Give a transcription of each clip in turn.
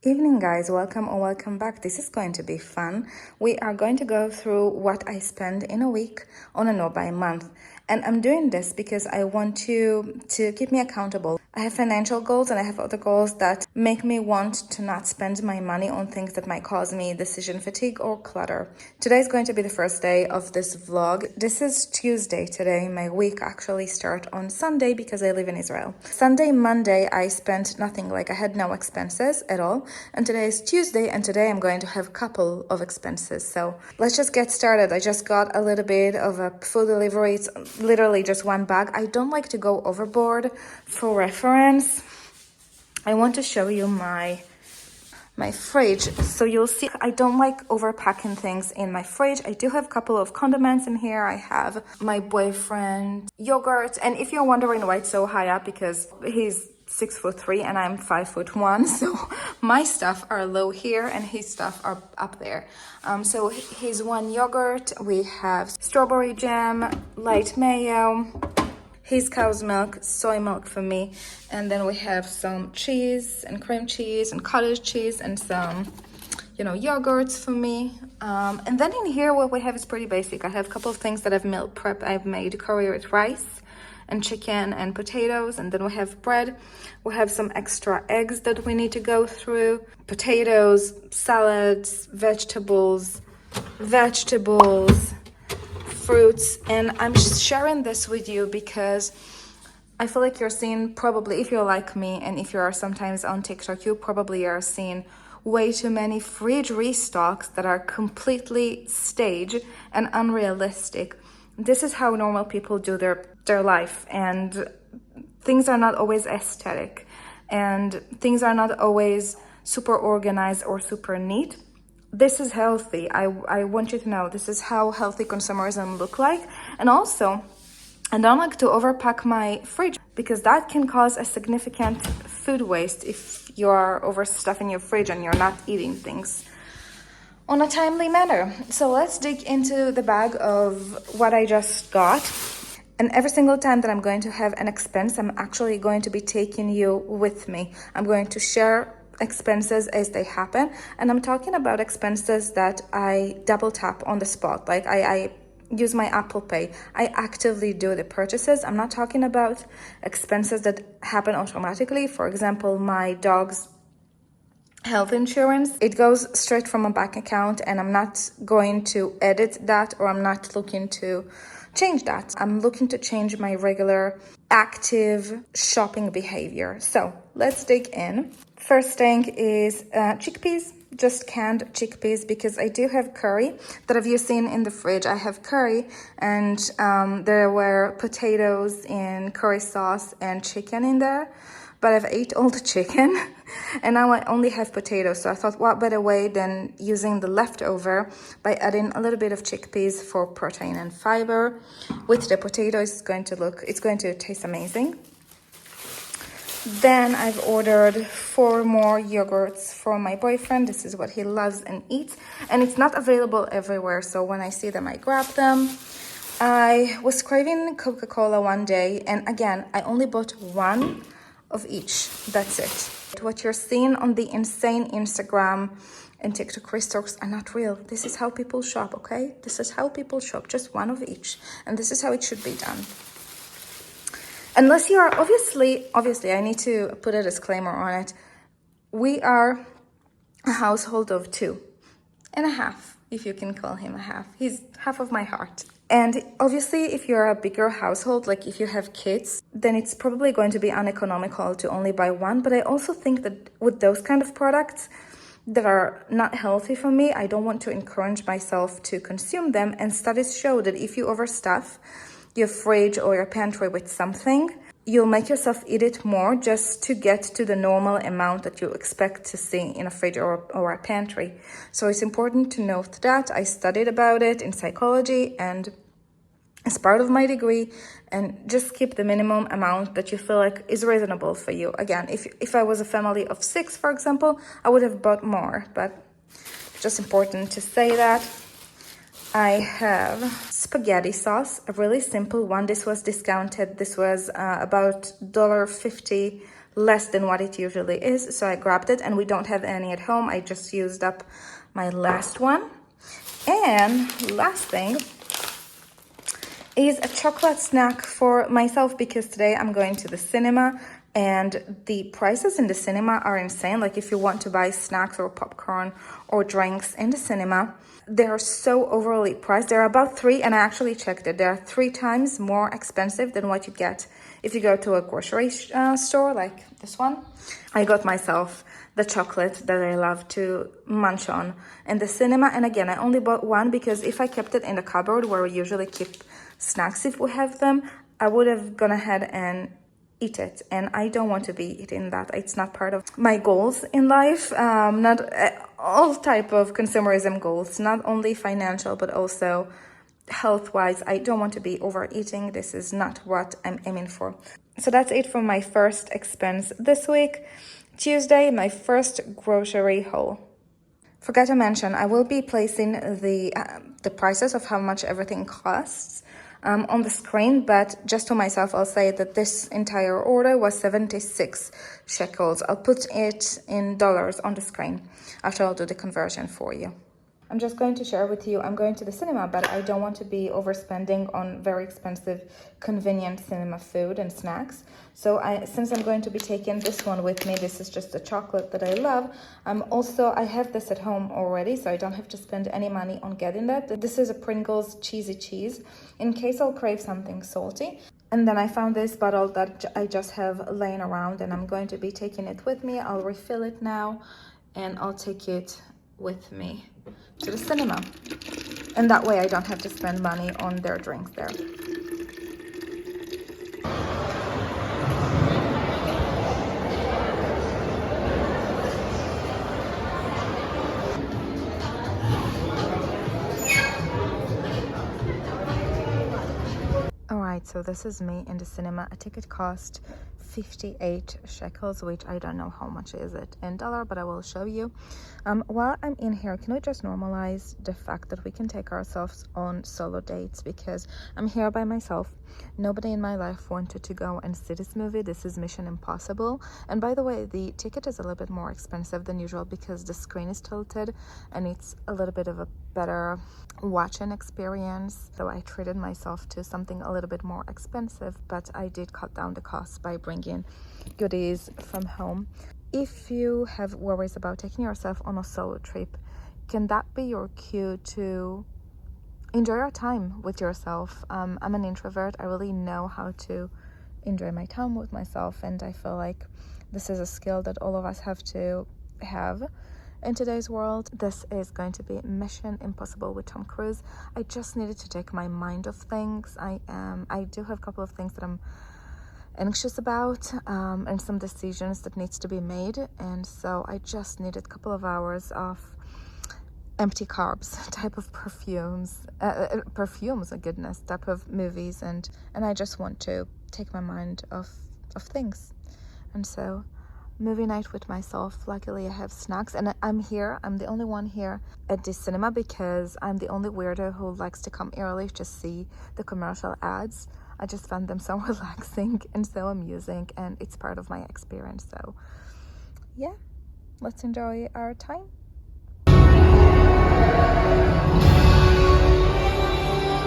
Evening guys, welcome or welcome back. This is going to be fun. We are going to go through what I spend in a week on and or by month. And I'm doing this because I want to keep me accountable. I have financial goals and I have other goals that make me want to not spend my money on things that might cause me decision fatigue or clutter. Today is going to be the first day of this vlog. This is Tuesday today. My week actually starts on Sunday because I live in Israel. Sunday, Monday, I spent nothing, like I had no expenses at all. And today is Tuesday, and today I'm going to have a couple of expenses. So let's just get started. I just got a little bit of a food delivery. It's literally just one bag. I don't like to go overboard. For reference, I want to show you my fridge. So you'll see I don't like overpacking things in my fridge. I do have a couple of condiments in here. I have my boyfriend yogurt. And if you're wondering why it's so high up, because he's 6'3" and I'm 5'1", so my stuff are low here and his stuff are up there. So his one yogurt, we have strawberry jam, light mayo, his cow's milk, soy milk for me, and then we have some cheese and cream cheese and cottage cheese and some yogurts for me. And then in here what we have is pretty basic. I have a couple of things that I've meal prep. I've made curry with rice and chicken and potatoes, and then we have bread. We have some extra eggs that we need to go through, potatoes, salads, vegetables, fruits. And I'm sharing this with you because I feel like you're seeing, probably if you're like me and if you are sometimes on TikTok, you probably are seeing way too many fridge restocks that are completely staged and unrealistic. This is how normal people do their life, and things are not always aesthetic, and things are not always super organized or super neat. This is healthy. I want you to know this is how healthy consumerism look like. And also, I don't like to overpack my fridge because that can cause a significant food waste if you are overstuffing your fridge and you're not eating things on a timely manner. So let's dig into the bag of what I just got. And every single time that I'm going to have an expense, I'm actually going to be taking you with me. I'm going to share expenses as they happen. And I'm talking about expenses that I double tap on the spot. Like I use my Apple Pay. I actively do the purchases. I'm not talking about expenses that happen automatically. For example, my dog's health insurance, it goes straight from a bank account, and I'm not going to edit that, or I'm not looking to change that. I'm looking to change my regular active shopping behavior. So let's dig in. First thing is chickpeas, just canned chickpeas, because I do have curry that have you seen in the fridge. I have curry, and there were potatoes in curry sauce and chicken in there, but I've ate all the chicken and now I only have potatoes. So I thought, what better way than using the leftover by adding a little bit of chickpeas for protein and fiber. With the potatoes, it's going to taste amazing. Then I've ordered 4 more yogurts for my boyfriend. This is what he loves and eats, and it's not available everywhere, so when I see them, I grab them. I was craving Coca-Cola one day, and again, I only bought one of each. That's it. What you're seeing on the insane Instagram and TikTok restocks are not real. This is how people shop, okay? This is how people shop, just one of each, and this is how it should be done. Unless you are, obviously, I need to put a disclaimer on it. We are a household of 2.5, if you can call him a half. He's half of my heart. And obviously, if you're a bigger household, like if you have kids, then it's probably going to be uneconomical to only buy one. But I also think that with those kind of products that are not healthy for me, I don't want to encourage myself to consume them. And studies show that if you overstuff your fridge or your pantry with something, you'll make yourself eat it more just to get to the normal amount that you expect to see in a fridge or a pantry. So it's important to note that. I studied about it in psychology and as part of my degree, and just keep the minimum amount that you feel like is reasonable for you. Again, if I was a family of 6, for example, I would have bought more, but just important to say that. I have spaghetti sauce, a really simple one. This was discounted. This was about $1.50 less than what it usually is. So I grabbed it, and we don't have any at home. I just used up my last one. And last thing is a chocolate snack for myself, because today I'm going to the cinema and the prices in the cinema are insane. Like, if you want to buy snacks or popcorn or drinks in the cinema, they're so overly priced. They're about and I actually checked it, they're 3 times more expensive than what you get if you go to a grocery store like this one. I got myself the chocolate that I love to munch on in the cinema. And again, I only bought one because if I kept it in the cupboard where we usually keep snacks if we have them, I would have gone ahead and eat it, and I don't want to be eating that. It's not part of my goals in life. Not all type of consumerism goals, not only financial but also health-wise. I don't want to be overeating. This is not what I'm aiming for. So that's it for my first expense this week. Tuesday, my first grocery haul. Forgot to mention, I will be placing the prices of how much everything costs on the screen, but just to myself, I'll say that this entire order was 76 shekels. I'll put it in dollars on the screen after I'll do the conversion for you. I'm just going to share with you, I'm going to the cinema, but I don't want to be overspending on very expensive, convenient cinema food and snacks. So since I'm going to be taking this one with me, this is just a chocolate that I love. I have this at home already, so I don't have to spend any money on getting that. This is a Pringles cheesy cheese, in case I'll crave something salty. And then I found this bottle that I just have laying around, and I'm going to be taking it with me. I'll refill it now, and I'll take it with me to the cinema, and that way I don't have to spend money on their drinks there. Alright, so this is me in the cinema. A ticket cost 58 shekels, which I don't know how much is it in dollar, but I will show you. While I'm in here, can we just normalize the fact that we can take ourselves on solo dates? Because I'm here by myself. Nobody in my life wanted to go and see this movie. This is Mission Impossible. And by the way, the ticket is a little bit more expensive than usual because the screen is tilted and it's a little bit of a better watching experience. So I treated myself to something a little bit more expensive, but I did cut down the cost by bringing goodies from home. If you have worries about taking yourself on a solo trip, can that be your cue to enjoy your time with yourself? I'm an introvert. I really know how to enjoy my time with myself, and I feel like this is a skill that all of us have to have in today's world. This is going to be Mission Impossible with Tom Cruise. I just needed to take my mind off things. I do have a couple of things that I'm anxious about, and some decisions that needs to be made, and so I just needed a couple of hours of empty carbs type of perfumes, goodness, type of movies, and I just want to take my mind off things. And so movie night with myself. Luckily I have snacks, and I'm the only one here at this cinema because I'm the only weirdo who likes to come early to see the commercial ads. I just find them so relaxing and so amusing, and it's part of my experience. So yeah, let's enjoy our time.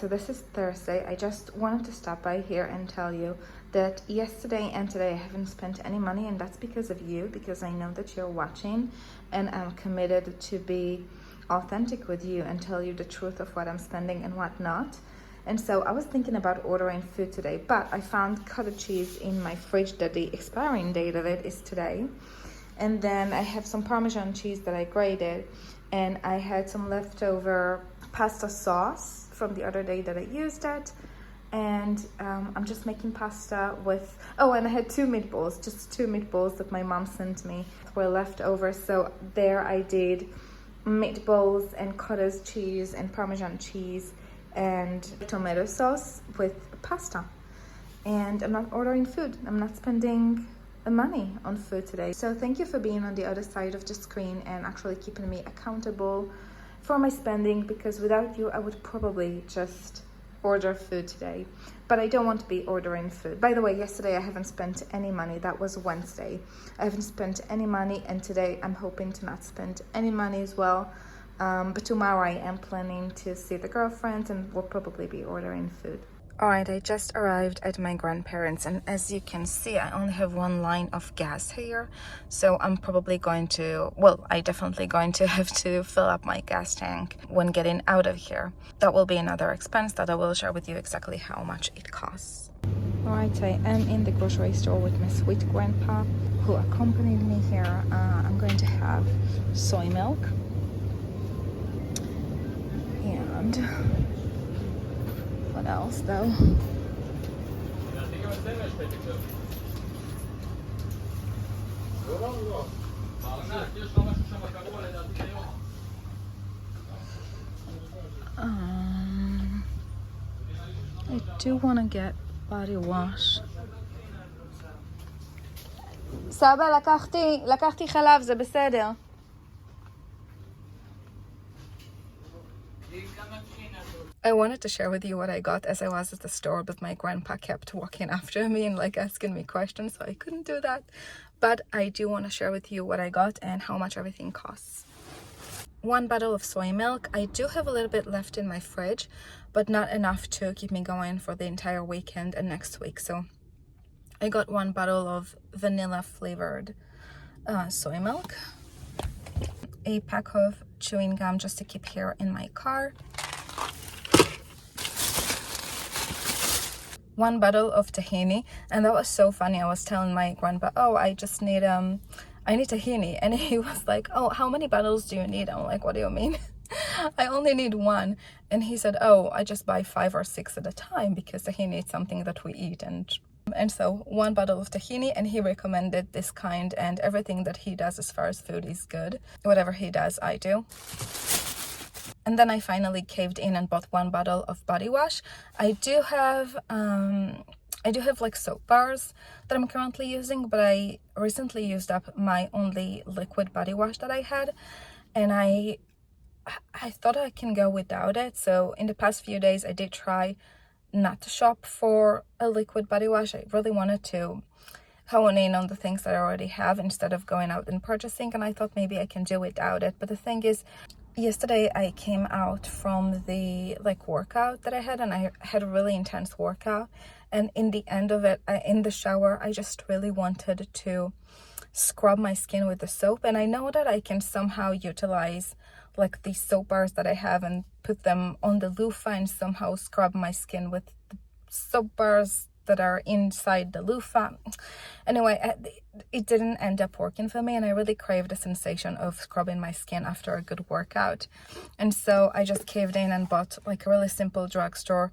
So this is Thursday. I just wanted to stop by here and tell you that yesterday and today I haven't spent any money, and that's because of you, because I know that you're watching, and I'm committed to be authentic with you and tell you the truth of what I'm spending and what not. And so I was thinking about ordering food today, but I found cottage cheese in my fridge that the expiring date of it is today. And then I have some Parmesan cheese that I grated, and I had some leftover pasta sauce from the other day that I used it. And I'm just making pasta with, and I had two meatballs that my mom sent me, were left over. So there I did meatballs and cottage cheese and Parmesan cheese and tomato sauce with pasta. And I'm not ordering food. I'm not spending money on food today. So thank you for being on the other side of the screen and actually keeping me accountable for my spending, because without you I would probably just order food today, but I don't want to be ordering food. By the way, yesterday I haven't spent any money. That was Wednesday. I haven't spent any money, and today I'm hoping to not spend any money as well. But tomorrow I am planning to see the girlfriends, and we'll probably be ordering food. Alright, I just arrived at my grandparents, and as you can see, I only have one line of gas here, so I'm probably going to, well, I definitely going to have to fill up my gas tank when getting out of here. That will be another expense that I will share with you exactly how much it costs. Alright, I am in the grocery store with my sweet grandpa who accompanied me here. I'm going to have soy milk and what else though? I do want to get body wash. סבא, לקחתי חלב, זה בסדר. I wanted to share with you what I got as I was at the store, but my grandpa kept walking after me and like asking me questions, so I couldn't do that. But I do want to share with you what I got and how much everything costs. 1 bottle of soy milk. I do have a little bit left in my fridge, but not enough to keep me going for the entire weekend and next week. So I got 1 bottle of vanilla flavored soy milk, a pack of chewing gum just to keep here in my car, 1 bottle of tahini. And that was so funny. I was telling my grandpa, oh, I just need I need tahini, and he was like, oh, how many bottles do you need? I'm like, what do you mean? I only need 1. And he said, oh, I just buy 5 or 6 at a time because tahini is something that we eat. And so 1 bottle of tahini, and he recommended this kind, and everything that he does as far as food is good. Whatever he does, I do. And then I finally caved in and bought 1 bottle of body wash. I do have like soap bars that I'm currently using, but I recently used up my only liquid body wash that I had, and I thought I can go without it. So in the past few days I did try not to shop for a liquid body wash. I really wanted to hone in on the things that I already have instead of going out and purchasing, and I thought maybe I can do without it. But the thing is, yesterday I came out from the workout that I had, and I had a really intense workout, and in the end of it, in the shower, I just really wanted to scrub my skin with the soap. And I know that I can somehow utilize like these soap bars that I have and put them on the loofah and somehow scrub my skin with the soap bars that are inside the loofah. Anyway, it didn't end up working for me, and I really craved the sensation of scrubbing my skin after a good workout. And so I just caved in and bought like a really simple drugstore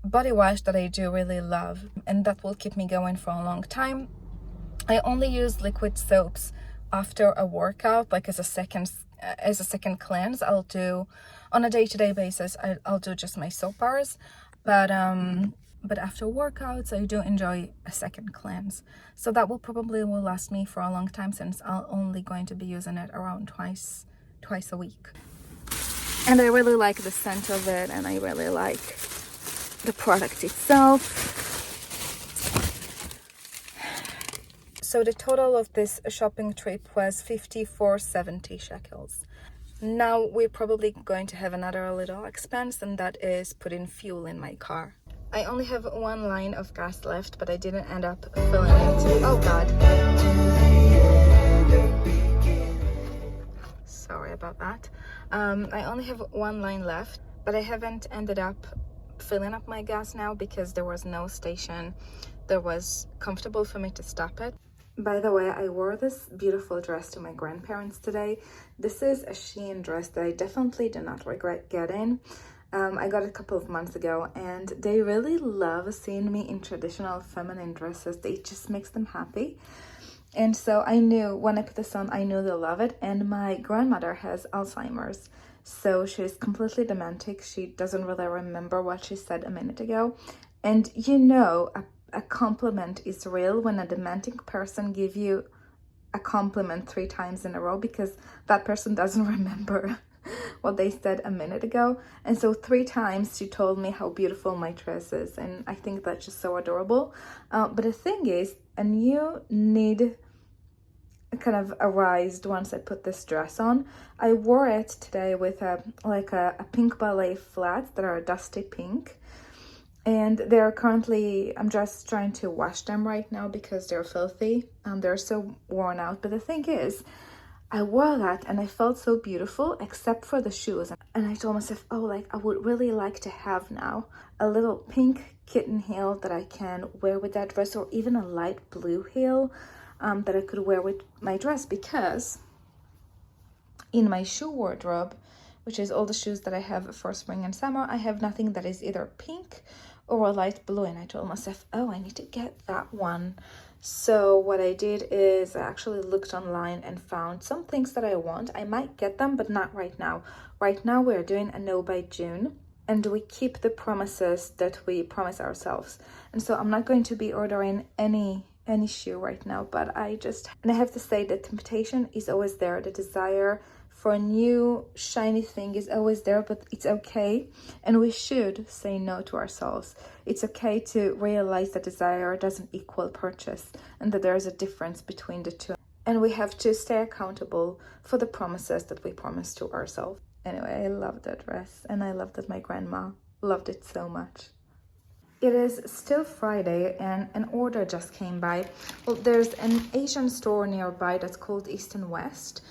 body wash that I do really love, and that will keep me going for a long time. I only use liquid soaps after a workout, like as a second cleanse. I'll do on a day-to-day basis, I'll do just my soap bars, but after workouts I do enjoy a second cleanse. So that will last me for a long time, since I'm only going to be using it around twice a week. And I really like the scent of it, and I really like the product itself. So the total of this shopping trip was 54.70 shekels. Now we're probably going to have another little expense, and that is putting fuel in my car. I only have 1 line of gas left, but I didn't end up filling it. Oh God. Sorry about that. I only have 1 line left, but I haven't ended up filling up my gas now because there was no station that was comfortable for me to stop at. By the way, I wore this beautiful dress to my grandparents today. This is a Shein dress that I definitely do not regret getting. I got it a couple of months ago, and they really love seeing me in traditional feminine dresses. It just makes them happy. And so I knew when I put this on, I knew they'll love it. And my grandmother has Alzheimer's, so she's completely dementic. She doesn't really remember what she said a minute ago. And you know, a compliment is real when a dementic person gives you a compliment 3 times in a row, because that person doesn't remember what they said a minute ago. And so 3 times she told me how beautiful my dress is, and I think that's just so adorable. But the thing is, a new need kind of arised once I put this dress on. I wore it today with a pink ballet flats that are a dusty pink, and they're currently, I'm just trying to wash them right now because they're filthy. They're so worn out. But the thing is, I wore that and I felt so beautiful except for the shoes. And I told myself, oh, like I would really like to have now a little pink kitten heel that I can wear with that dress, or even a light blue heel that I could wear with my dress, because in my shoe wardrobe, which is all the shoes that I have for spring and summer, I have nothing that is either pink or a light blue. And I told myself, oh, I need to get that one. So what I did is I actually looked online and found some things that I want. I might get them, but not right now. Right now we're doing a no by June, and we keep the promises that we promise ourselves. And so I'm not going to be ordering any shoe right now, but and I have to say the temptation is always there. The desire for a new shiny thing is always there, but it's okay, and we should say no to ourselves. It's okay to realize that desire doesn't equal purchase, and that there is a difference between the two, and we have to stay accountable for the promises that we promise to ourselves. Anyway, I love that dress, and I love that my grandma loved it so much. It is still Friday and an order just came by. Well, there's an Asian store nearby that's called East and West.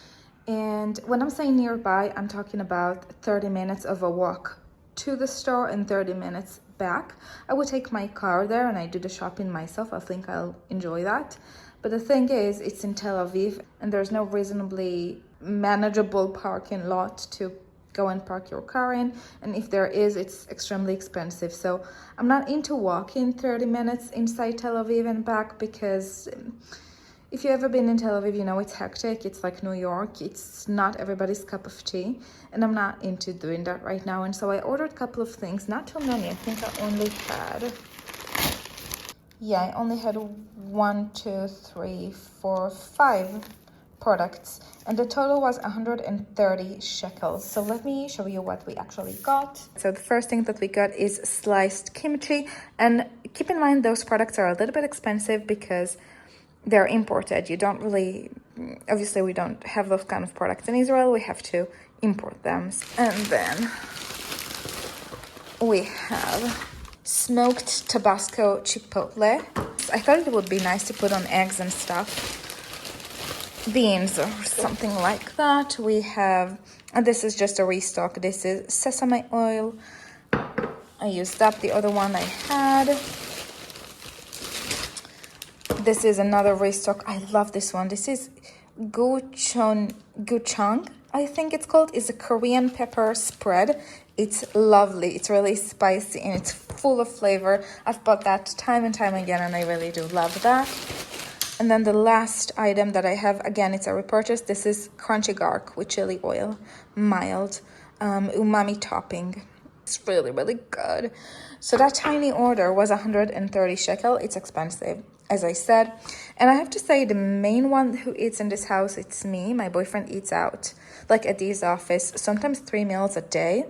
And when I'm saying nearby, I'm talking about 30 minutes of a walk to the store and 30 minutes back. I would take my car there and I do the shopping myself. I think I'll enjoy that. But the thing is, it's in Tel Aviv and there's no reasonably manageable parking lot to go and park your car in, and if there is, it's extremely expensive. So I'm not into walking 30 minutes inside Tel Aviv and back, because if you've ever been in Tel Aviv, you know it's hectic. It's like New York. It's not everybody's cup of tea, and I'm not into doing that right now. And so I ordered a couple of things, not too many. I think I only had, I only had 1, 2, 3, 4, 5 products, and the total was 130 shekels. So let me show you what we actually got. So the first thing that we got is sliced kimchi, and keep in mind those products are a little bit expensive because they're imported. You don't really, obviously we don't have those kind of products in Israel. We have to import them. And then we have smoked Tabasco chipotle. I thought it would be nice to put on eggs and stuff, beans or something like that. We have, and this is just a restock. This is sesame oil. I used up the other one I had. This is another restock. I love this one. This is gochujang, I think it's called. It's a Korean pepper spread. It's lovely. It's really spicy and it's full of flavor. I've bought that time and time again, and I really do love that. And then the last item that I have, again, it's a repurchase. This is crunchy garlic with chili oil, mild, umami topping. It's really, really good. So that tiny order was 130 shekel. It's expensive, as I said. And I have to say, the main one who eats in this house, it's me. My boyfriend eats out, like at his office, sometimes 3 meals a day.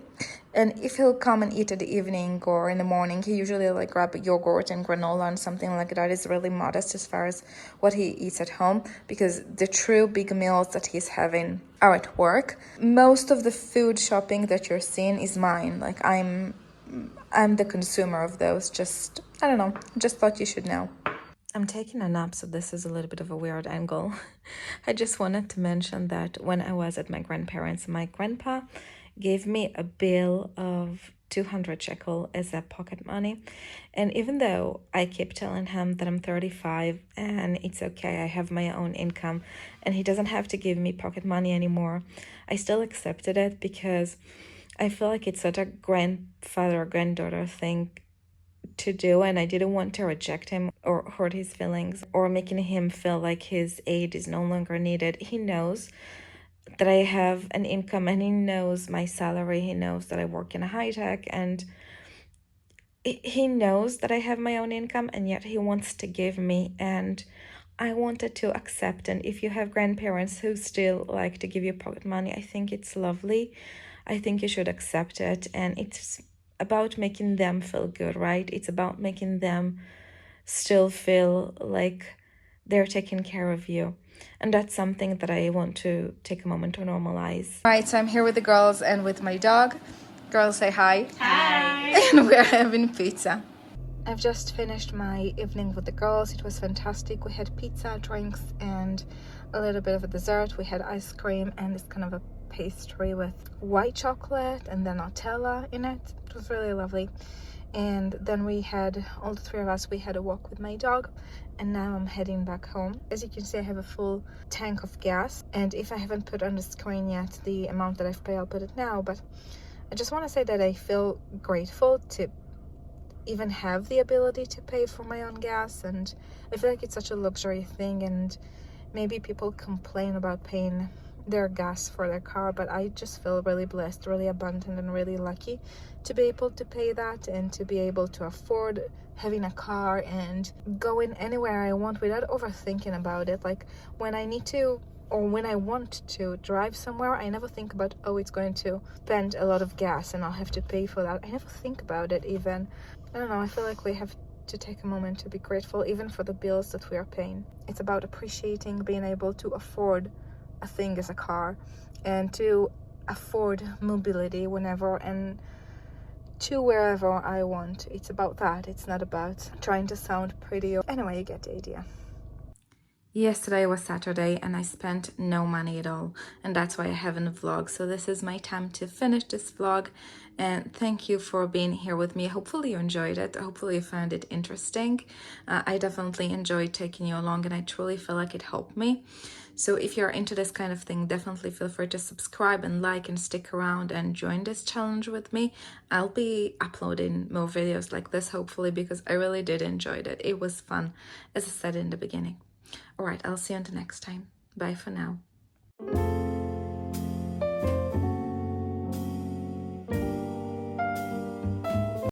And if he'll come and eat at the evening or in the morning, he usually like grab yogurt and granola and something like that. Is really modest as far as what he eats at home, because the true big meals that he's having are at work. Most of the food shopping that you're seeing is mine. Like I'm the consumer of those. Just, I don't know, just thought you should know. I'm taking a nap, so this is a little bit of a weird angle. I just wanted to mention that when I was at my grandparents', my grandpa gave me a bill of 200 shekel as a pocket money. And even though I keep telling him that I'm 35 and it's okay, I have my own income, and he doesn't have to give me pocket money anymore, I still accepted it because I feel like it's such a grandfather-granddaughter thing to do, and I didn't want to reject him or hurt his feelings or making him feel like his aid is no longer needed. He knows that I have an income, and he knows my salary. He knows that I work in a high tech, and he knows that I have my own income, and yet he wants to give me, and I wanted to accept. And if you have grandparents who still like to give you pocket money, I think it's lovely. I think you should accept it. And it's about making them feel good, right? It's about making them still feel like they're taking care of you. And that's something that I want to take a moment to normalize. All right, so I'm here with the girls and with my dog. Girls, say hi. Hi. And we're having pizza. I've just finished my evening with the girls. It was fantastic. We had pizza, drinks, and a little bit of a dessert. We had ice cream and this kind of a pastry with white chocolate and then Nutella in it. It was really lovely. And then we had, all the three of us, we had a walk with my dog, and now I'm heading back home. As you can see, I have a full tank of gas, and if I haven't put on the screen yet the amount that I've paid, I'll put it now. But I just want to say that I feel grateful to even have the ability to pay for my own gas, and I feel like it's such a luxury thing, and maybe people complain about paying their gas for their car, but I just feel really blessed, really abundant, and really lucky to be able to pay that and to be able to afford having a car and going anywhere I want without overthinking about it. Like when I need to or when I want to drive somewhere, I never think about, oh, it's going to spend a lot of gas and I'll have to pay for that. I never think about it even. I don't know, I feel like we have to take a moment to be grateful even for the bills that we are paying. It's about appreciating being able to afford a thing as a car and to afford mobility whenever and to wherever I want. It's about that. It's not about trying to sound pretty. Anyway, you get the idea. Yesterday was Saturday and I spent no money at all, and that's why I haven't vlogged. So this is my time to finish this vlog, and thank you for being here with me. Hopefully you enjoyed it. Hopefully you found it interesting. I definitely enjoyed taking you along, and I truly feel like it helped me. So if you're into this kind of thing, definitely feel free to subscribe and like and stick around and join this challenge with me. I'll be uploading more videos like this, hopefully, because I really did enjoy it. It was fun, as I said in the beginning. All right, I'll see you on the next time. Bye for now.